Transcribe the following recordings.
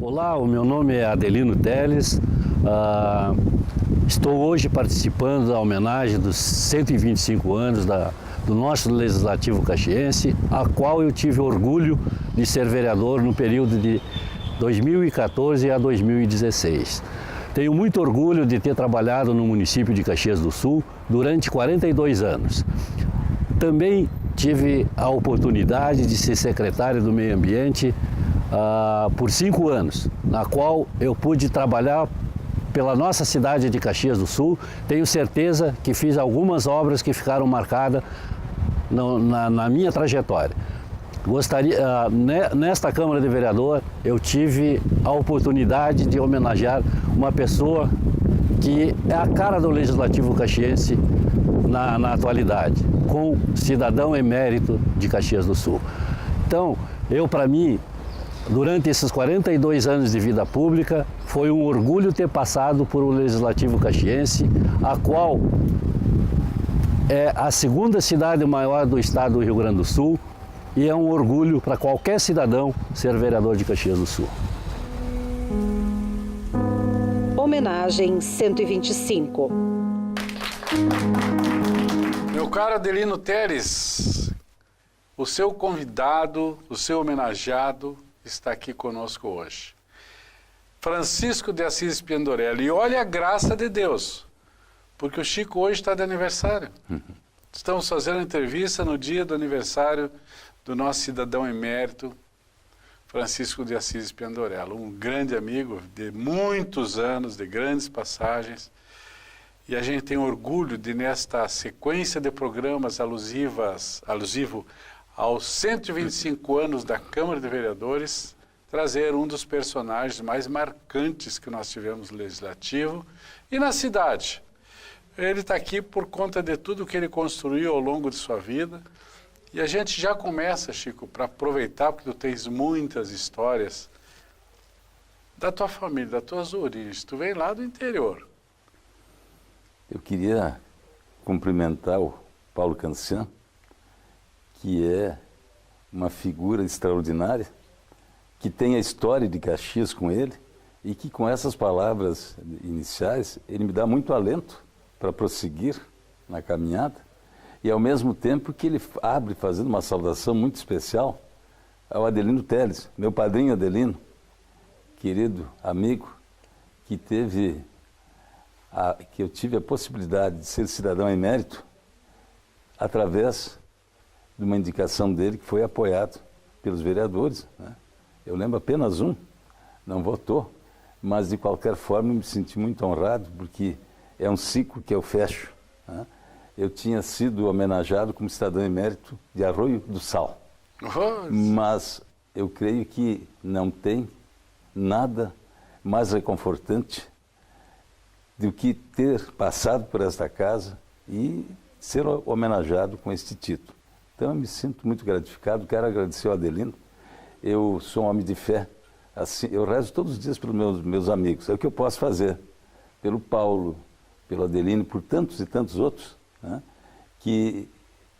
Olá, o meu nome é Adelino Teles. Estou hoje participando da homenagem dos 125 anos do nosso Legislativo caxiense, a qual eu tive orgulho de ser vereador no período de 2014 a 2016. Tenho muito orgulho de ter trabalhado no município de Caxias do Sul durante 42 anos. Também tive a oportunidade de ser secretário do Meio Ambiente por 5 anos, na qual eu pude trabalhar pela nossa cidade de Caxias do Sul. Tenho certeza que fiz algumas obras que ficaram marcadas na minha trajetória. Nesta Câmara de Vereador, eu tive a oportunidade de homenagear uma pessoa que é a cara do Legislativo caxiense na atualidade, com cidadão emérito de Caxias do Sul. Então, para mim, durante esses 42 anos de vida pública, foi um orgulho ter passado por um Legislativo caxiense, a qual é a segunda cidade maior do estado do Rio Grande do Sul, e é um orgulho para qualquer cidadão ser vereador de Caxias do Sul. Homenagem 125. Meu caro Adelino Teles, o seu convidado, o seu homenageado está aqui conosco hoje. Francisco de Assis Piandorelli. E olha a graça de Deus, porque o Chico hoje está de aniversário. Estamos fazendo a entrevista no dia do aniversário do nosso cidadão emérito, Francisco de Assis Piandorelli, um grande amigo de muitos anos, de grandes passagens, e a gente tem orgulho de, nesta sequência de programas alusivo aos 125 anos da Câmara de Vereadores, trazer um dos personagens mais marcantes que nós tivemos no Legislativo e na cidade. Ele está aqui por conta de tudo que ele construiu ao longo de sua vida. E a gente já começa, Chico, para aproveitar, porque tu tens muitas histórias da tua família, das tuas origens. Tu vem lá do interior. Eu queria cumprimentar o Paulo Cancian, que é uma figura extraordinária, que tem a história de Caxias com ele e que com essas palavras iniciais ele me dá muito alento para prosseguir na caminhada. E ao mesmo tempo que ele abre fazendo uma saudação muito especial ao Adelino Teles, meu padrinho Adelino, querido amigo, que eu tive a possibilidade de ser cidadão emérito através de uma indicação dele que foi apoiado pelos vereadores, né? Eu lembro apenas um, não votou, mas de qualquer forma me senti muito honrado, porque é um ciclo que eu fecho, né? Eu tinha sido homenageado como cidadão emérito de Arroio do Sal. Mas eu creio que não tem nada mais reconfortante do que ter passado por esta casa e ser homenageado com este título. Então eu me sinto muito gratificado, quero agradecer ao Adelino. Eu sou um homem de fé, assim, eu rezo todos os dias pelos meus amigos, é o que eu posso fazer, pelo Paulo, pelo Adelino, por tantos e tantos outros, né, que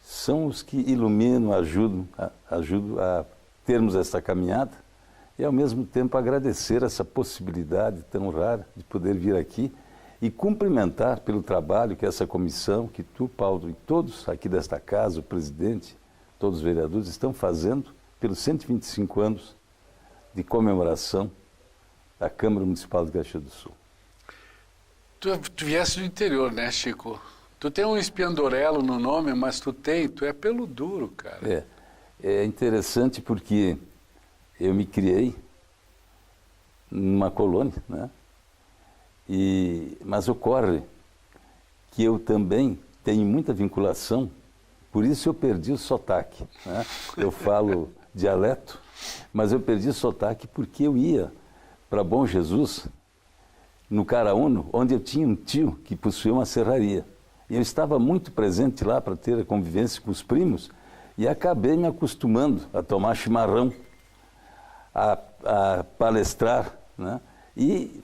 são os que iluminam, ajudam a termos essa caminhada e, ao mesmo tempo, agradecer essa possibilidade tão rara de poder vir aqui e cumprimentar pelo trabalho que essa comissão, que tu, Paulo, e todos aqui desta casa, o presidente, todos os vereadores, estão fazendo pelos 125 anos de comemoração da Câmara Municipal de Caxias do Sul. Tu vieste do interior, né, Chico? Tu tem um Espiandorello no nome, mas tu é pelo duro, cara. É interessante porque eu me criei numa colônia, né? Mas ocorre que eu também tenho muita vinculação, por isso eu perdi o sotaque, né? Eu falo dialeto, mas eu perdi o sotaque porque eu ia para Bom Jesus, no Caraúno, onde eu tinha um tio que possuía uma serraria. E eu estava muito presente lá para ter a convivência com os primos e acabei me acostumando a tomar chimarrão, a palestrar, né? E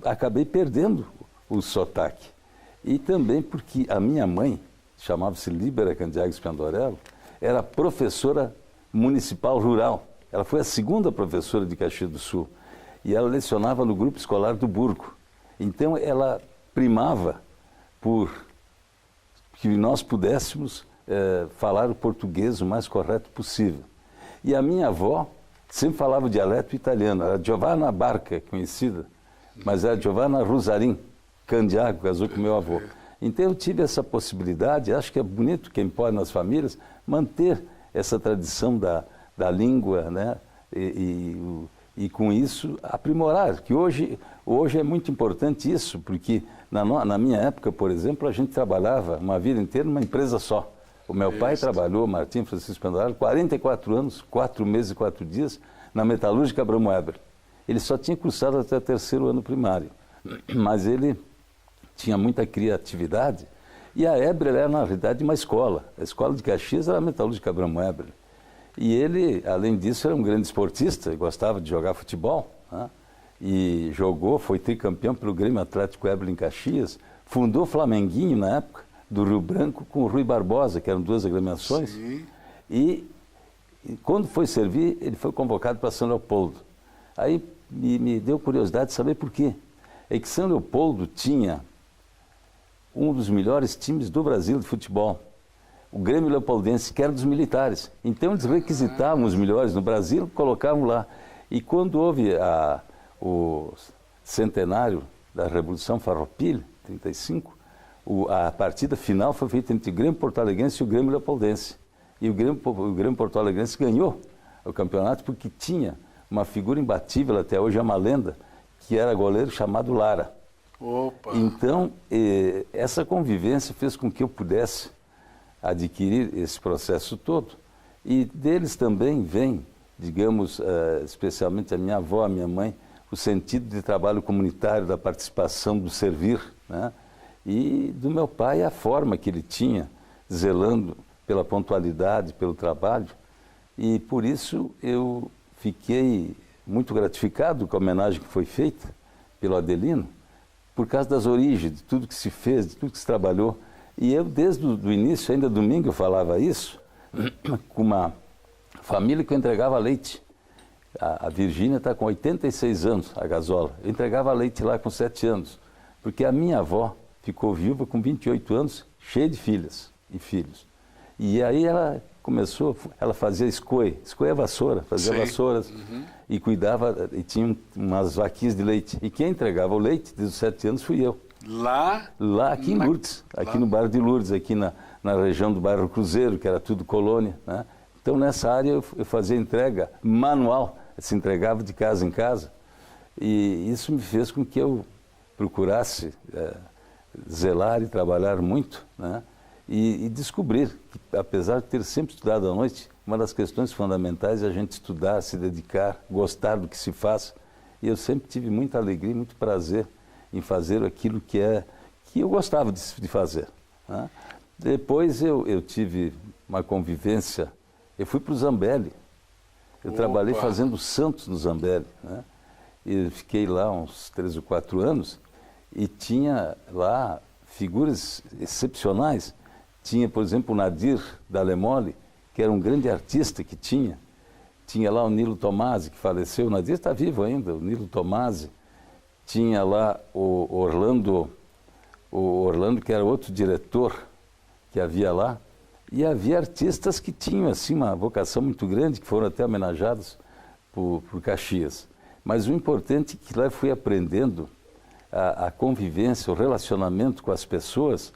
acabei perdendo o sotaque. E também porque a minha mãe, chamava-se Líbera Candiago Espiandorello, era professora municipal rural. Ela foi a segunda professora de Caxias do Sul. e ela lecionava no grupo escolar do Burgo. Então ela primava por que nós pudéssemos falar o português o mais correto possível. E a minha avó sempre falava o dialeto italiano, era Giovanna Barca, conhecida, mas era Giovanna Rosarin Candiago, casou com meu avô. Então eu tive essa possibilidade, acho que é bonito quem pode nas famílias, manter essa tradição da língua, né? E com isso aprimorar, que hoje é muito importante isso, porque na minha época, por exemplo, a gente trabalhava uma vida inteira numa empresa só. O meu pai trabalhou, Martim Francisco Pendorelli, 44 anos, 4 meses e 4 dias, na metalúrgica Abramo Weber. Ele só tinha cursado até o 3º ano primário, mas ele tinha muita criatividade, e a Weber era, na realidade, uma escola. A escola de Caxias era a metalúrgica Abramo Weber. E ele, além disso, era um grande esportista, gostava de jogar futebol, né? E jogou, foi tricampeão pelo Grêmio Atlético Weber em Caxias, fundou o Flamenguinho na época, do Rio Branco com o Rui Barbosa, que eram 2 agremiações. Sim. E quando foi servir, ele foi convocado para São Leopoldo. Aí me deu curiosidade de saber por quê. É que São Leopoldo tinha um dos melhores times do Brasil de futebol, o Grêmio Leopoldense, que era dos militares. Então eles requisitavam os melhores no Brasil, colocavam lá. E quando houve o centenário da Revolução Farroupilha, 35, a partida final foi feita entre o Grêmio Porto Alegrense e o Grêmio Leopoldense. E o Grêmio Porto Alegrense ganhou o campeonato porque tinha uma figura imbatível, até hoje é uma lenda, que era goleiro chamado Lara. Opa! Então, essa convivência fez com que eu pudesse adquirir esse processo todo. E deles também vem, digamos, especialmente a minha avó, a minha mãe, o sentido de trabalho comunitário, da participação, do servir, né? E do meu pai, a forma que ele tinha, zelando pela pontualidade, pelo trabalho. E por isso eu fiquei muito gratificado com a homenagem que foi feita pelo Adelino, por causa das origens, de tudo que se fez, de tudo que se trabalhou. E eu, desde o início, ainda domingo eu falava isso, com uma família que eu entregava leite. A Virgínia está com 86 anos, a Gasola. Eu entregava leite lá com 7 anos, porque a minha avó ficou viúva com 28 anos, cheia de filhas e filhos. E aí ela começou, ela fazia escoe é vassoura, fazia vassouras, e cuidava, e tinha umas vaquinhas de leite. E quem entregava o leite desde os 7 anos fui eu. Lá Aqui em Lourdes, aqui no bairro de Lourdes, aqui na região do bairro Cruzeiro, que era tudo colônia, né? Então nessa área eu fazia entrega manual, se entregava de casa em casa, e isso me fez com que eu procurasse zelar e trabalhar muito, né? E descobrir que, apesar de ter sempre estudado à noite, uma das questões fundamentais é a gente estudar, se dedicar, gostar do que se faz. E eu sempre tive muita alegria, muito prazer em fazer aquilo que eu gostava de fazer, né? Depois eu tive uma convivência, eu fui para o Zambelli, eu trabalhei fazendo santos no Zambelli, né? E fiquei lá uns 3 ou 4 anos e tinha lá figuras excepcionais. Tinha, por exemplo, o Nadir Dalemoli, que era um grande artista que tinha. Tinha lá o Nilo Tomasi, que faleceu. O Nadir está vivo ainda, o Nilo Tomasi. Tinha lá o Orlando, que era outro diretor que havia lá. E havia artistas que tinham assim, uma vocação muito grande, que foram até homenageados por Caxias. Mas o importante é que lá eu fui aprendendo a convivência, o relacionamento com as pessoas,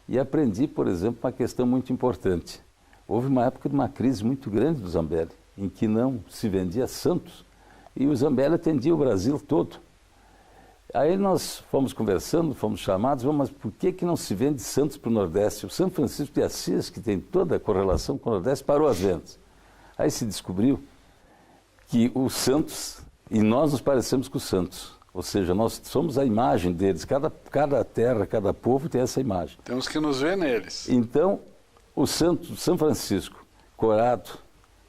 e aprendi, por exemplo, uma questão muito importante. Houve uma época de uma crise muito grande do Zambelli, em que não se vendia santos, e o Zambelli atendia o Brasil todo. Aí nós fomos conversando, fomos chamados, mas por que não se vende santos para o Nordeste? O São Francisco de Assis, que tem toda a correlação com o Nordeste, parou as vendas. Aí se descobriu que os santos, e nós nos parecemos com os santos, ou seja, nós somos a imagem deles, cada terra, cada povo tem essa imagem. Temos que nos ver neles. Então, o santo São Francisco, corado,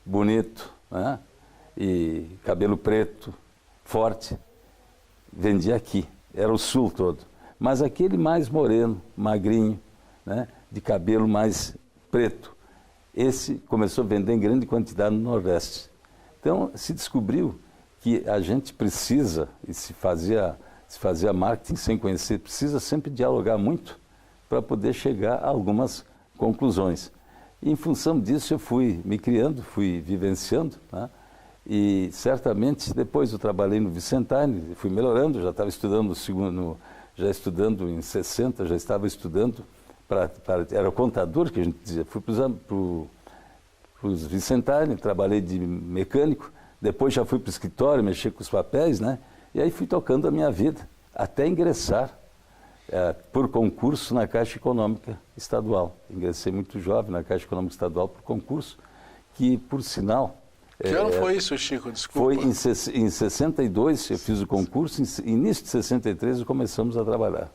bonito, né? E cabelo preto, forte, vendia aqui, era o sul todo. Mas aquele mais moreno, magrinho, né? De cabelo mais preto, esse começou a vender em grande quantidade no Nordeste. Então, se descobriu que que a gente precisa, e se fazia marketing sem conhecer, precisa sempre dialogar muito para poder chegar a algumas conclusões. E, em função disso, eu fui me criando, fui vivenciando, né? E certamente depois eu trabalhei no Vicentine, fui melhorando, já estava estudando já estudando em 60, já estava estudando era contador, que a gente dizia. Fui para os Vicentine, trabalhei de mecânico, depois já fui para o escritório, mexer com os papéis, né? E aí fui tocando a minha vida, até ingressar por concurso na Caixa Econômica Estadual. Ingressei muito jovem na Caixa Econômica Estadual por concurso, que, por sinal... Que ano foi isso, Chico? Desculpa. Foi em 62, eu fiz o concurso, em início de 63 começamos a trabalhar.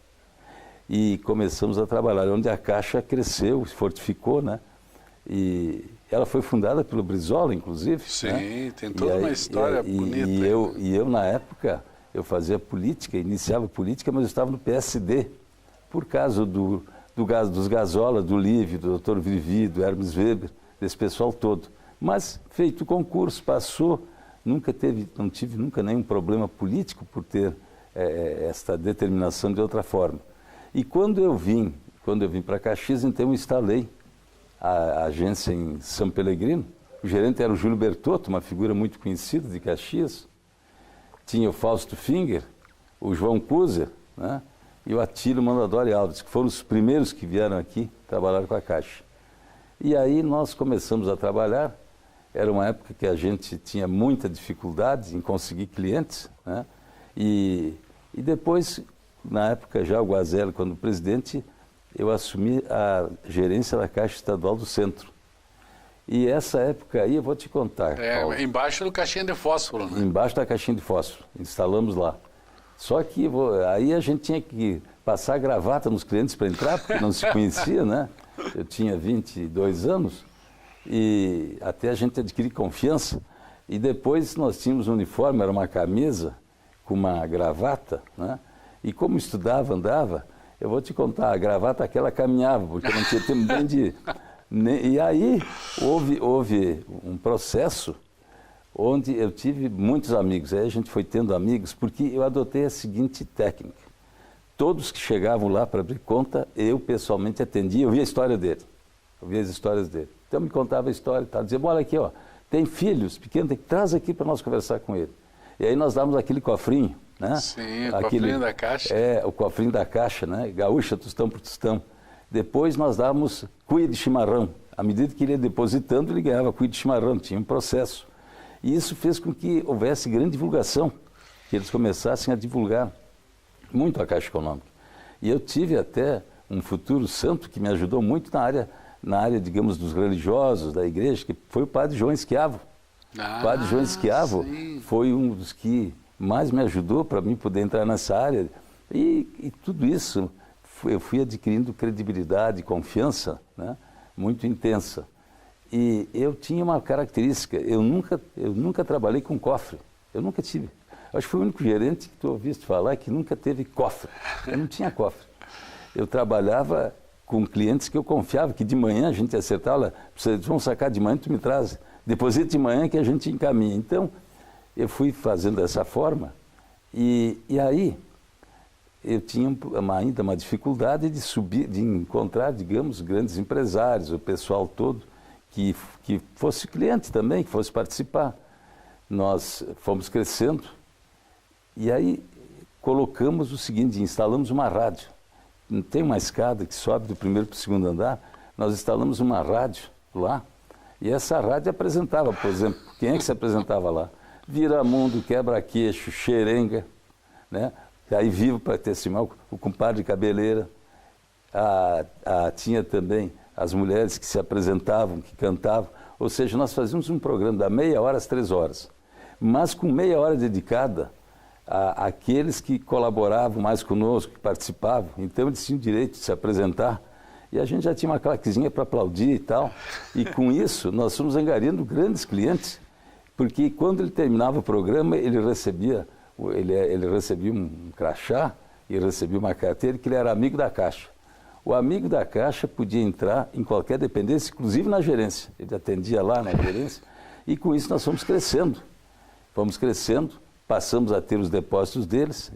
E começamos a trabalhar, onde a Caixa cresceu, fortificou, né? E ela foi fundada pelo Brizola, inclusive. Sim, né? tem toda uma história bonita. E eu, na época, eu fazia política, iniciava política, mas eu estava no PSD, por causa dos Gazola, do Lívio, do Dr. Vivi, do Hermes Weber, desse pessoal todo. Mas, feito o concurso, passou, não tive nunca nenhum problema político por ter esta determinação de outra forma. E quando eu vim para Caxias, então eu instalei a agência em São Pellegrino. O gerente era o Júlio Bertotto, uma figura muito conhecida de Caxias. Tinha o Fausto Finger, o João Cuser, né? E o Atílio Mondadori Alves, que foram os primeiros que vieram aqui trabalhar com a Caixa. E aí nós começamos a trabalhar. Era uma época que a gente tinha muita dificuldade em conseguir clientes, né? E depois, na época já o Guazelli, quando presidente, eu assumi a gerência da Caixa Estadual do Centro. E essa época aí, eu vou te contar, Paulo. Embaixo do caixinha de fósforo, né? Embaixo da caixinha de fósforo, instalamos lá. Só que aí a gente tinha que passar gravata nos clientes para entrar, porque não se conhecia, né? Eu tinha 22 anos. E até a gente adquirir confiança. E depois nós tínhamos um uniforme, era uma camisa com uma gravata, né? E como estudava, andava, eu vou te contar, a gravata aquela caminhava, porque não tinha tempo nem de... E aí houve um processo onde eu tive muitos amigos. Aí a gente foi tendo amigos, porque eu adotei a seguinte técnica. Todos que chegavam lá para abrir conta, eu pessoalmente atendia, eu via a história dele. Eu via as histórias dele. Então me contava a história e tal. Dizia, olha aqui, ó, tem filhos pequenos, traz aqui para nós conversar com ele. E aí nós dávamos aquele cofrinho, né? Sim, o cofrinho da Caixa. O cofrinho da Caixa, né? Gaúcha, tostão por tostão. Depois nós dávamos cuia de chimarrão. À medida que ele ia depositando, ele ganhava cuia de chimarrão, tinha um processo. E isso fez com que houvesse grande divulgação, que eles começassem a divulgar muito a Caixa Econômica. E eu tive até um futuro santo que me ajudou muito na área, digamos, dos religiosos, da igreja, que foi o padre João Esquiavo. O padre João Esquiavo foi um dos que mais me ajudou para mim poder entrar nessa área. E tudo isso, eu fui adquirindo credibilidade, confiança, né, muito intensa. E eu tinha uma característica, eu nunca trabalhei com cofre, eu nunca tive. Acho que foi o único gerente que tu ouviste falar que nunca teve cofre. Eu não tinha cofre. Eu trabalhava com clientes que eu confiava, que de manhã a gente ia acertar, olha, vocês vão sacar de manhã, tu me traz, deposita de manhã que a gente encaminha. Então, eu fui fazendo dessa forma e aí eu tinha ainda uma dificuldade de subir, de encontrar, digamos, grandes empresários, o pessoal todo, que fosse cliente também, que fosse participar. Nós fomos crescendo e aí colocamos o seguinte, instalamos uma rádio. Tem uma escada que sobe do primeiro para o segundo andar, nós instalamos uma rádio lá e essa rádio apresentava, por exemplo, quem é que se apresentava lá? Viramundo, Quebra-Queixo, Xerenga, né? Aí Vivo para testemunhar, o compadre Cabeleira. Tinha também as mulheres que se apresentavam, que cantavam. Ou seja, nós fazíamos um programa da meia hora às 3 horas, mas com meia hora dedicada àqueles que colaboravam mais conosco, que participavam. Então eles tinham o direito de se apresentar. E a gente já tinha uma claquezinha para aplaudir e tal. E com isso, nós fomos angariando grandes clientes, porque quando ele terminava o programa, ele recebia um crachá e recebia uma carteira que ele era amigo da Caixa. O amigo da Caixa podia entrar em qualquer dependência, inclusive na gerência. Ele atendia lá na gerência e com isso nós fomos crescendo. Fomos crescendo passamos a ter os depósitos deles,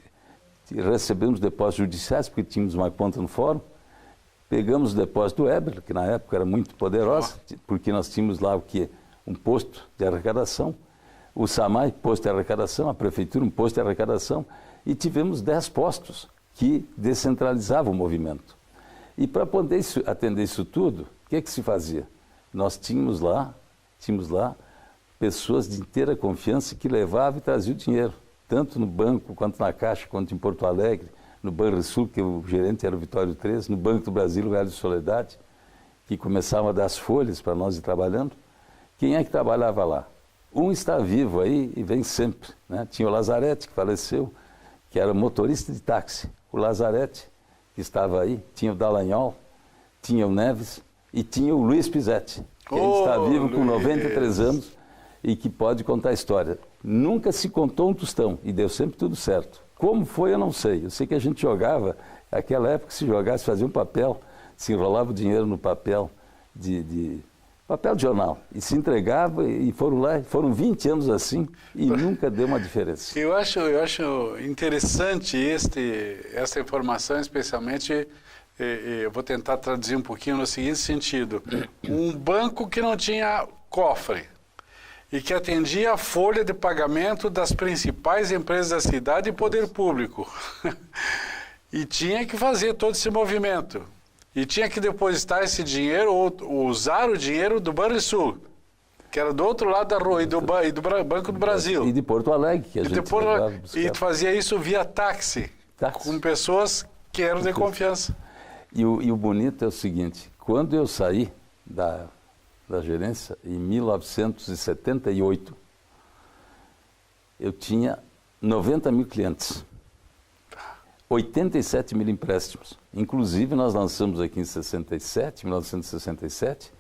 recebemos depósitos judiciais, porque tínhamos uma conta no fórum, pegamos o depósito do Weber, que na época era muito poderosa, porque nós tínhamos lá o quê? Um posto de arrecadação, o SAMAI, posto de arrecadação, a prefeitura, um posto de arrecadação, e tivemos 10 postos que descentralizavam o movimento. E para poder atender isso tudo, o que se fazia? Nós tínhamos lá pessoas de inteira confiança que levavam e traziam o dinheiro, tanto no banco, quanto na Caixa, quanto em Porto Alegre, no Banrisul, que o gerente era o Vitório 13, no Banco do Brasil, o Hélio Soledade, que começavam a dar as folhas para nós ir trabalhando. Quem é que trabalhava lá? Um está vivo aí e vem sempre, né? Tinha o Lazarete, que faleceu, que era motorista de táxi. O Lazarete, que estava aí, tinha o Dallagnol, tinha o Neves e tinha o Luiz Pisetti, que ainda está vivo com 93 anos e que pode contar a história. Nunca se contou um tostão e deu sempre tudo certo. Como foi, eu não sei. Eu sei que a gente jogava, naquela época se jogasse, fazia um papel, se enrolava o dinheiro no papel papel de jornal, e se entregava, e foram lá, foram 20 anos assim, e nunca deu uma diferença. Eu acho interessante essa informação, especialmente, eu vou tentar traduzir um pouquinho no seguinte sentido: um banco que não tinha cofre e que atendia a folha de pagamento das principais empresas da cidade e poder público, e tinha que fazer todo esse movimento. E tinha que depositar esse dinheiro ou usar o dinheiro do Banrisul, que era do outro lado da rua, e do Banco do Brasil. E de Porto Alegre, que a gente e fazia isso via táxi, com pessoas que eram de confiança. E o bonito é o seguinte: quando eu saí da gerência, em 1978, eu tinha 90 mil clientes. 87 mil empréstimos. Inclusive, nós lançamos aqui em 1967,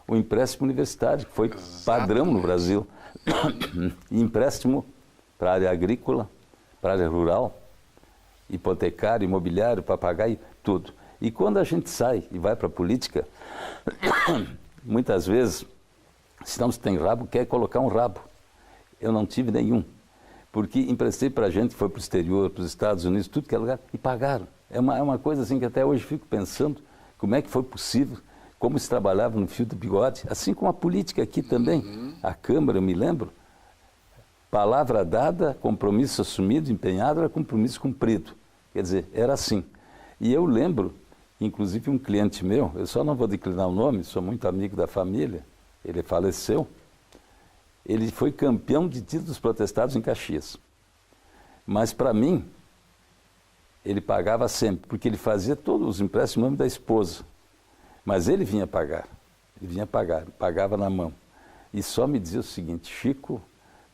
o empréstimo universitário, que foi padrão no Brasil. Empréstimo para a área agrícola, para a área rural, hipotecário, imobiliário, papagaio, tudo. E quando a gente sai e vai para a política, muitas vezes, se não se tem rabo, quer colocar um rabo. Eu não tive nenhum. Porque emprestei para a gente, foi para o exterior, para os Estados Unidos, tudo que é lugar, e pagaram. É uma coisa assim que até hoje fico pensando, como é que foi possível, como se trabalhava no fio do bigode, assim como a política aqui também. A Câmara, eu me lembro, palavra dada, compromisso assumido, empenhado, era compromisso cumprido. Quer dizer, era assim. E eu lembro, inclusive um cliente meu, eu só não vou declinar o nome, sou muito amigo da família, ele faleceu. Ele foi campeão de títulos protestados em Caxias. Mas, para mim, ele pagava sempre, porque ele fazia todos os empréstimos em nome da esposa. Mas ele vinha pagar, pagava na mão. E só me dizia o seguinte: Chico,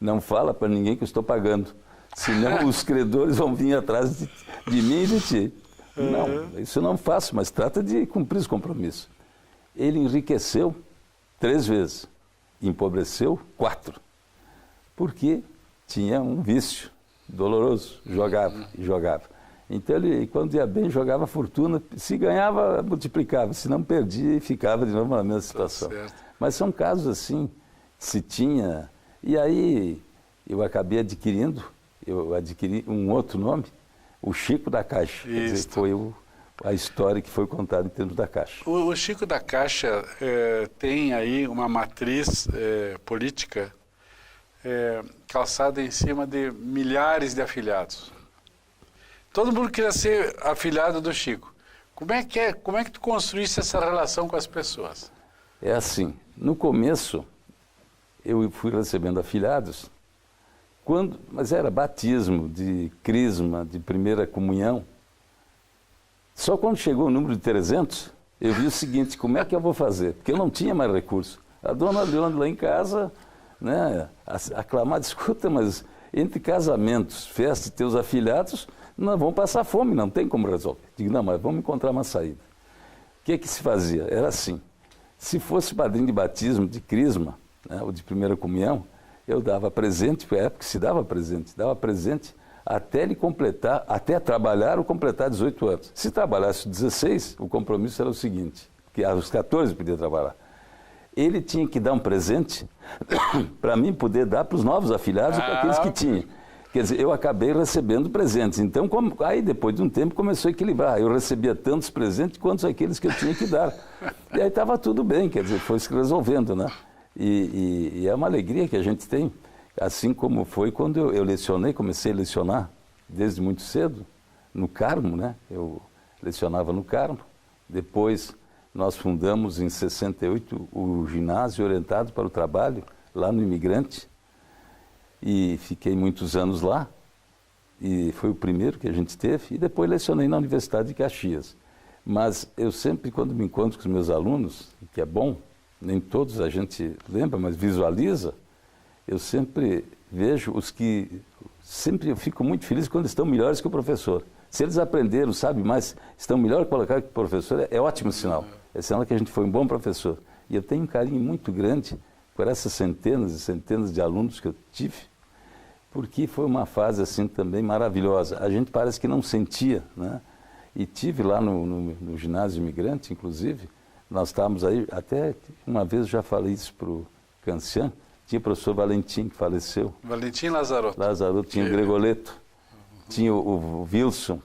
não fala para ninguém que eu estou pagando, senão os credores vão vir atrás de mim e de ti. Não, isso eu não faço, mas trata de cumprir os compromissos. Ele enriqueceu 3 vezes. Empobreceu 4, porque tinha um vício doloroso, jogava. Então ele, quando ia bem, jogava fortuna, se ganhava, multiplicava, se não perdia, ficava de novo na mesma situação. Mas são casos assim, se tinha, e aí eu acabei adquirindo, eu adquiri um outro nome, o Chico da Caixa, quer dizer, foi a história que foi contada em termos da Caixa. O Chico da Caixa tem aí uma matriz política calçada em cima de milhares de afiliados. Todo mundo queria ser afiliado do Chico. Como é que tu construísse essa relação com as pessoas? É assim, no começo eu fui recebendo afiliados, mas era batismo, de crisma, de primeira comunhão. Só quando chegou o número de 300, eu vi o seguinte: como é que eu vou fazer? Porque eu não tinha mais recurso. A dona Leandro lá em casa, né, aclamada, escuta, mas entre casamentos, festas e teus afilhados, nós vamos passar fome, não tem como resolver. Digo, não, mas vamos encontrar uma saída. O que é que se fazia? Era assim: se fosse padrinho de batismo, de crisma, né, ou de primeira comunhão, eu dava presente, porque na época se dava presente até ele completar, até trabalhar ou completar 18 anos. Se trabalhasse 16, o compromisso era o seguinte, que aos 14 podia trabalhar. Ele tinha que dar um presente para mim poder dar para os novos afiliados ou para aqueles que tinham. Quer dizer, eu acabei recebendo presentes. Então, aí depois de um tempo começou a equilibrar. Eu recebia tantos presentes quanto aqueles que eu tinha que dar. E aí estava tudo bem, quer dizer, foi se resolvendo, né? E é uma alegria que a gente tem, assim como foi quando eu lecionei, comecei a lecionar desde muito cedo, no Carmo, né? Eu lecionava no Carmo. Depois nós fundamos em 68 o ginásio orientado para o trabalho, lá no Imigrante. E fiquei muitos anos lá, e foi o primeiro que a gente teve, e depois lecionei na Universidade de Caxias. Mas eu sempre, quando me encontro com os meus alunos, que é bom, nem todos a gente lembra, mas visualiza, eu sempre vejo os que... Sempre eu fico muito feliz quando estão melhores que o professor. Se eles aprenderam, sabem mais, estão melhor colocados que o professor, é ótimo sinal. É sinal que a gente foi um bom professor. E eu tenho um carinho muito grande por essas centenas e centenas de alunos que eu tive, porque foi uma fase assim também maravilhosa. A gente parece que não sentia, né? E tive lá no ginásio Imigrante, inclusive, nós estávamos aí, até uma vez eu já falei isso para o Cancian, tinha o professor Valentim, que faleceu. Valentim Lazarotto. Lazarotto, tinha o Gregoleto, tinha o Wilson,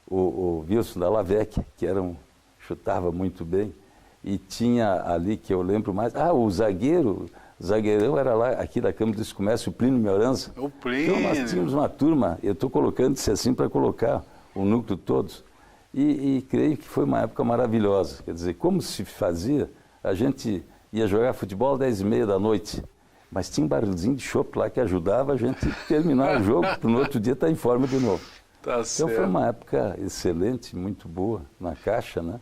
o Wilson da Lavec, que chutava muito bem, e tinha ali, que eu lembro mais, o zagueirão era lá, aqui da Câmara dos Comércios, o Plínio Melhorança. O Plínio. Então nós tínhamos uma turma, eu estou colocando isso assim para colocar o núcleo todos, e creio que foi uma época maravilhosa. Quer dizer, como se fazia, a gente ia jogar futebol às 10h30 da noite, mas tinha um barrilzinho de chopp lá que ajudava a gente a terminar o jogo, para no outro dia estar em forma de novo. Tá então certo. foi uma época excelente, muito boa, na Caixa, né?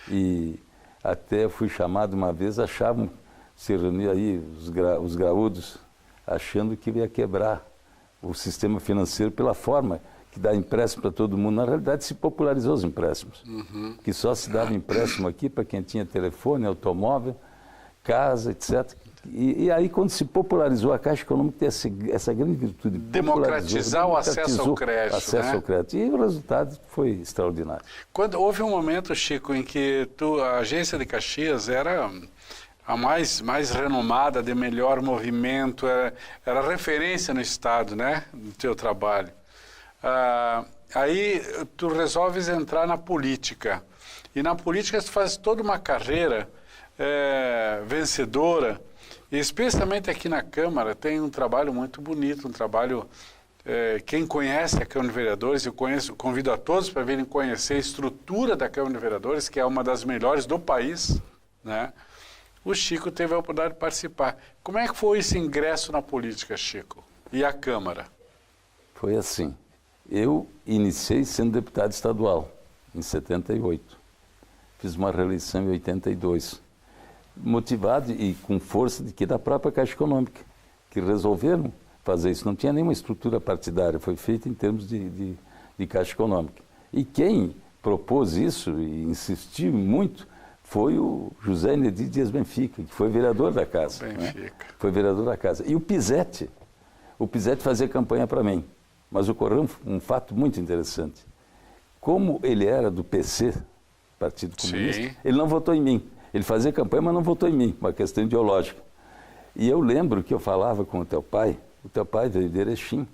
E até eu fui chamado uma vez, achavam, se reuniam aí os graúdos, achando que ia quebrar o sistema financeiro pela forma que dá empréstimo para todo mundo. Na realidade, se popularizou os empréstimos, que só se dava empréstimo aqui para quem tinha telefone, automóvel, casa, etc. E aí, quando se popularizou, a Caixa Econômica tem essa grande virtude. Democratizar o acesso ao crédito. Acesso ao crédito. E o resultado foi extraordinário. Houve um momento, Chico, em que a agência de Caxias era a mais renomada, de melhor movimento, era referência no Estado, né, do teu trabalho. Aí tu resolves entrar na política. E na política tu faz toda uma carreira vencedora. E especialmente aqui na Câmara tem um trabalho muito bonito, um trabalho... quem conhece a Câmara de Vereadores, eu convido a todos para virem conhecer a estrutura da Câmara de Vereadores, que é uma das melhores do país, né? O Chico teve a oportunidade de participar. Como é que foi esse ingresso na política, Chico? E a Câmara? Foi assim. Eu iniciei sendo deputado estadual, em 78. Fiz uma reeleição em 82. Motivado e com força da própria Caixa Econômica, que resolveram fazer isso. Não tinha nenhuma estrutura partidária, foi feito em termos de Caixa Econômica. E quem propôs isso e insistiu muito foi o José Inedi Dias Benfica, que foi vereador da casa. Benfica. Né? Foi vereador da casa. E o Pizete fazia campanha para mim. Mas ocorreu um fato muito interessante. Como ele era do PC, Partido Comunista, sim, ele não votou em mim. Ele fazia campanha, mas não votou em mim, uma questão ideológica. E eu lembro que eu falava com o teu pai veio de Erechim,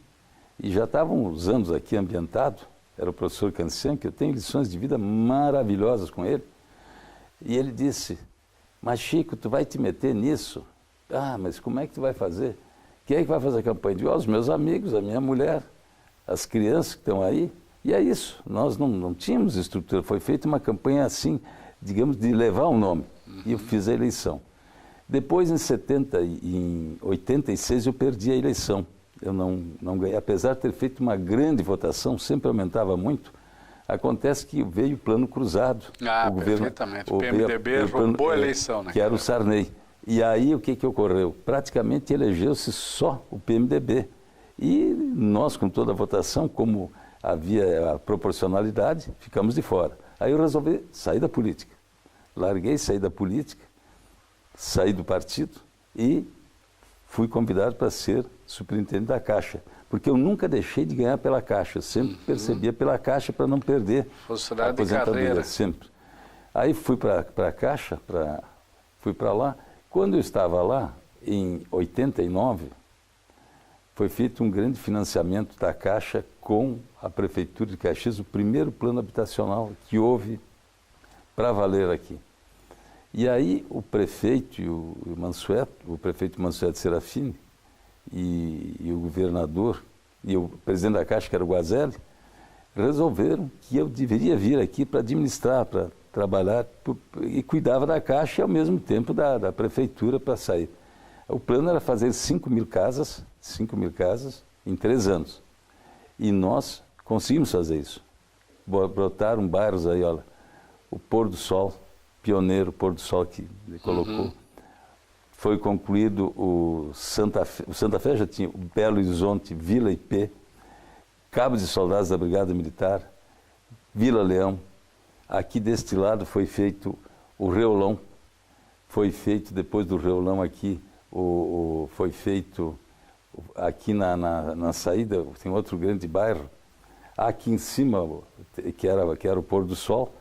e já estavam uns anos aqui ambientado, era o professor Cancian, que eu tenho lições de vida maravilhosas com ele, e ele disse, mas Chico, tu vai te meter nisso? Mas como é que tu vai fazer? Quem é que vai fazer a campanha? Eu digo, os meus amigos, a minha mulher, as crianças que estão aí, e é isso, nós não tínhamos estrutura, foi feita uma campanha assim, digamos, de levar um nome, e eu fiz a eleição. Depois, em 86, eu perdi a eleição. Eu não ganhei, apesar de ter feito uma grande votação, sempre aumentava muito. Acontece que veio o Plano Cruzado. O perfeitamente. O PMDB roubou a eleição, né? Que era o Sarney. E aí, o que ocorreu? Praticamente elegeu-se só o PMDB. E nós, com toda a votação, como havia a proporcionalidade, ficamos de fora. Aí eu resolvi sair da política. Saí da política, saí do partido e fui convidado para ser superintendente da Caixa. Porque eu nunca deixei de ganhar pela Caixa, eu sempre percebia pela Caixa para não perder a aposentadoria, sempre. Aí fui para a Caixa, fui para lá. Quando eu estava lá, em 89, foi feito um grande financiamento da Caixa com a Prefeitura de Caxias, o primeiro plano habitacional que houve para valer aqui. E aí o prefeito o prefeito Mansueto Serafini e o governador e o presidente da Caixa, que era o Guazelli, resolveram que eu deveria vir aqui para administrar, para trabalhar, e cuidava da Caixa e ao mesmo tempo da prefeitura para sair. O plano era fazer 5.000 casas em 3 anos. E nós conseguimos fazer isso. Brotaram bairros aí, olha, o Pôr do Sol, pioneiro Pôr do Sol que ele colocou. Foi concluído o Santa Fé já tinha o Belo Horizonte, Vila IP, Cabo de Soldados da Brigada Militar, Vila Leão. Aqui deste lado foi feito o Reolão, foi feito depois do Reolão aqui, foi feito aqui na saída, tem outro grande bairro, aqui em cima, que era o Pôr do Sol.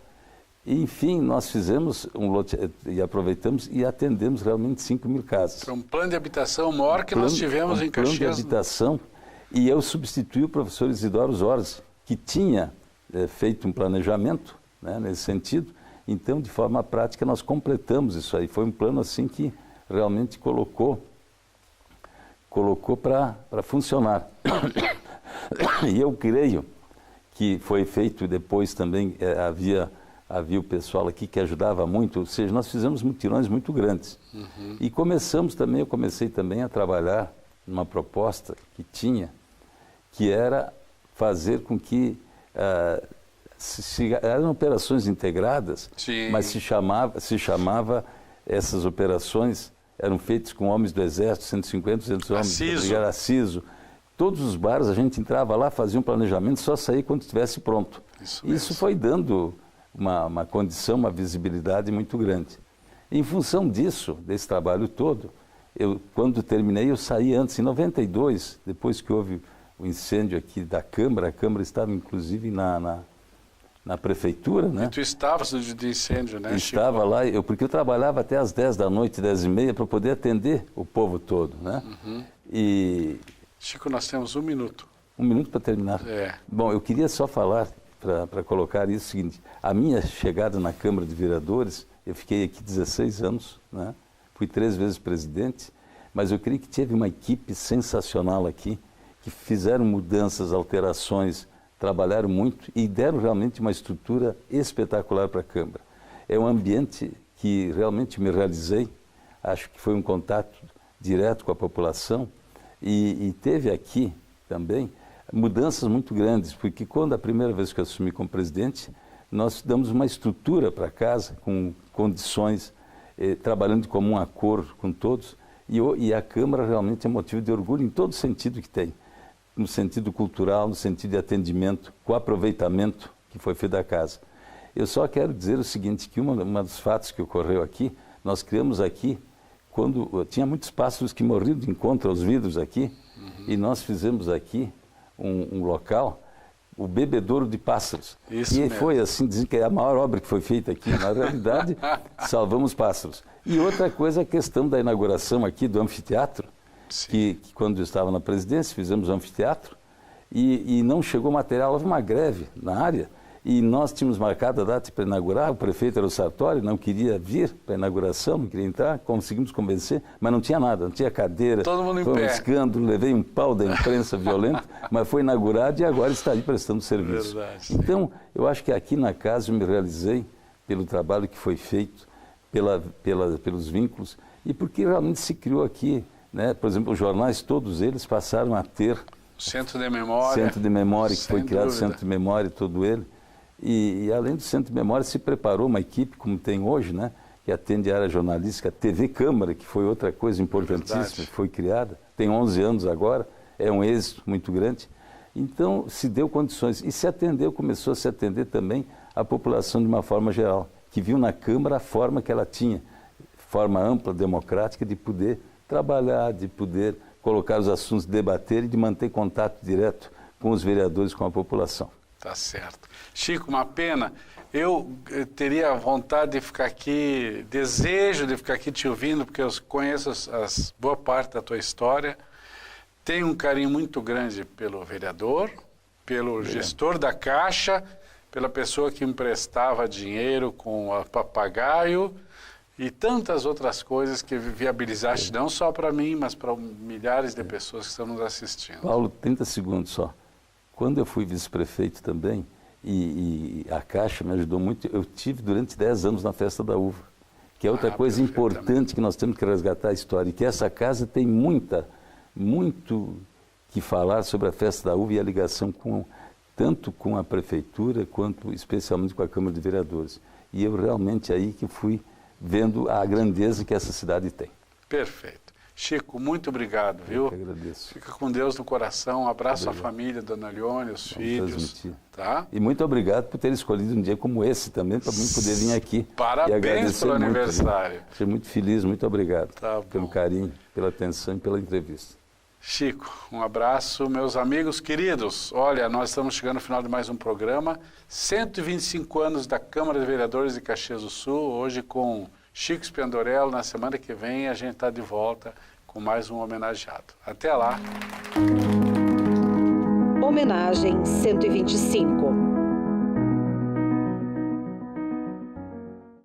E, enfim, nós fizemos um lote e aproveitamos e atendemos realmente 5.000 casas. Foi um plano de habitação maior que nós tivemos em Caxias. Plano de habitação, e eu substituí o professor Isidoro Zores, que tinha feito um planejamento, né, nesse sentido. Então, de forma prática, nós completamos isso aí. Foi um plano assim que realmente colocou para funcionar. E eu creio que foi feito depois também, havia o pessoal aqui que ajudava muito, ou seja, nós fizemos mutirões muito grandes. E eu comecei também a trabalhar numa proposta que era fazer com que eram operações integradas, Sim. mas se chamava essas operações, eram feitas com homens do Exército, 150, 200 homens, Aciso. Aciso. Todos os bairros a gente entrava lá, fazia um planejamento, só saía quando estivesse pronto. Isso foi dando uma condição, uma visibilidade muito grande. Em função disso, desse trabalho todo, quando terminei, eu saí antes, em 92, depois que houve o incêndio aqui da Câmara, a Câmara estava inclusive na prefeitura, né? E tu estavas no dia do incêndio, né, Chico? Estava lá, porque eu trabalhava até às 10 da noite, 10h30, para poder atender o povo todo, né? E... Chico, nós temos 1 minuto. 1 minuto para terminar. Bom, eu queria só falar, para colocar isso, o seguinte: a minha chegada na Câmara de Vereadores, eu fiquei aqui 16 anos, né? Fui 3 vezes presidente, mas eu creio que teve uma equipe sensacional aqui, que fizeram mudanças, alterações, trabalharam muito e deram realmente uma estrutura espetacular para a Câmara. É um ambiente que realmente me realizei, acho que foi um contato direto com a população e teve aqui também mudanças muito grandes, porque quando a primeira vez que eu assumi como presidente, nós damos uma estrutura para a casa, com condições, trabalhando de comum acordo com todos, e a Câmara realmente é motivo de orgulho em todo sentido que tem, no sentido cultural, no sentido de atendimento, com o aproveitamento que foi feito da casa. Eu só quero dizer o seguinte, que uma dos fatos que ocorreu aqui, nós criamos aqui, quando tinha muitos pássaros que morriam de encontro aos vidros aqui, e nós fizemos aqui um local, o bebedouro de pássaros. Isso e mesmo. foi assim, dizem que é a maior obra que foi feita aqui. Na realidade, salvamos pássaros. E outra coisa, a questão da inauguração aqui do anfiteatro, que quando eu estava na presidência, fizemos o anfiteatro, e não chegou material, houve uma greve na área, e nós tínhamos marcado a data para inaugurar, o prefeito era o Sartori, não queria vir para a inauguração, não queria entrar, conseguimos convencer, mas não tinha nada, não tinha cadeira. Todo mundo em foi um pé. escândalo, levei um pau da imprensa violento, mas foi inaugurado e agora está aí prestando serviço. Verdade. Então, eu acho que aqui na casa eu me realizei pelo trabalho que foi feito, pelos vínculos, e porque realmente se criou aqui, né? Por exemplo, os jornais, todos eles passaram a ter Centro de Memória. Centro de Memória, que Sem foi criado, dúvida. Centro de Memória, todo ele. E além do Centro de Memória, se preparou uma equipe, como tem hoje, né? Que atende a área jornalística, a TV Câmara, que foi outra coisa importantíssima, Verdade. que foi criada, tem 11 anos agora, é um êxito muito grande. Então, se deu condições, e se atendeu, começou a se atender também a população de uma forma geral, que viu na Câmara a forma que ela tinha, forma ampla, democrática, de poder trabalhar, de poder colocar os assuntos, debater e de manter contato direto com os vereadores, com a população. Tá certo. Chico, uma pena. Eu teria vontade de ficar aqui, desejo de ficar aqui te ouvindo, porque eu conheço boa parte da tua história. tem um carinho muito grande pelo vereador, pelo gestor da Caixa, pela pessoa que emprestava dinheiro com o papagaio e tantas outras coisas que viabilizaste não só para mim, mas para milhares de pessoas que estão nos assistindo. Paulo, 30 segundos só. Quando eu fui vice-prefeito também, e a Caixa me ajudou muito, eu tive durante 10 anos na Festa da Uva, que é outra coisa importante que nós temos que resgatar a história, e que essa casa tem muito que falar sobre a Festa da Uva e a ligação tanto com a Prefeitura, quanto especialmente com a Câmara de Vereadores. E eu realmente aí que fui vendo a grandeza que essa cidade tem. Perfeito. Chico, muito obrigado, viu? Eu que agradeço. Fica com Deus no coração, um abraço à família, Dona Leone, os filhos. Tá? E muito obrigado por ter escolhido um dia como esse também, para mim poder vir aqui. Parabéns pelo aniversário. Estou muito feliz, muito obrigado pelo bom. Carinho, pela atenção e pela entrevista. Chico, um abraço, meus amigos queridos. Olha, nós estamos chegando ao final de mais um programa. 125 anos da Câmara de Vereadores de Caxias do Sul, hoje com Chico Spendorélo. Na semana que vem a gente está de volta com mais um homenageado. Até lá. Homenagem 125.